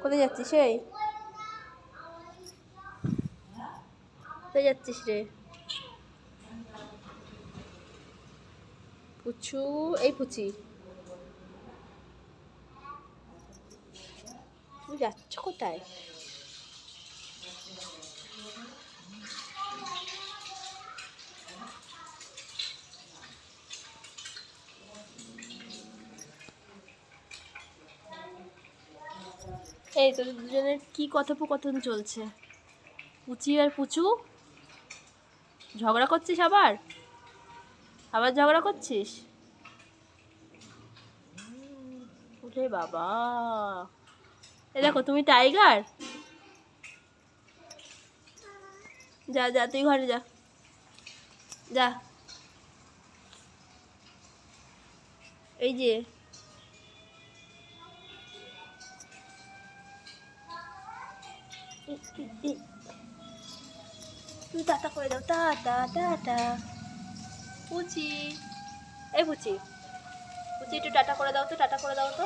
কোথায় যাচ্ছিস এই? কোথায় যাচ্ছিস রে পুচু? এই পুচি, তুমি যাচ্ছ কোথায়? এই তোদের দুজনের কি কথোপকথন চলছে? পুচি আর পুচু ঝগড়া করছিস? আবার আবার ঝগড়া করছিস? ওরে বাবা, এ দেখো তুমি টাইগার। যা যা, তুই ঘরে যা, যা। এই যে তুমি টাটা করে দাও, টাটা টাটা। পুচি, এই পুচি, পুচি একটু টাটা করে দাও তো, টাটা করে দাও তো।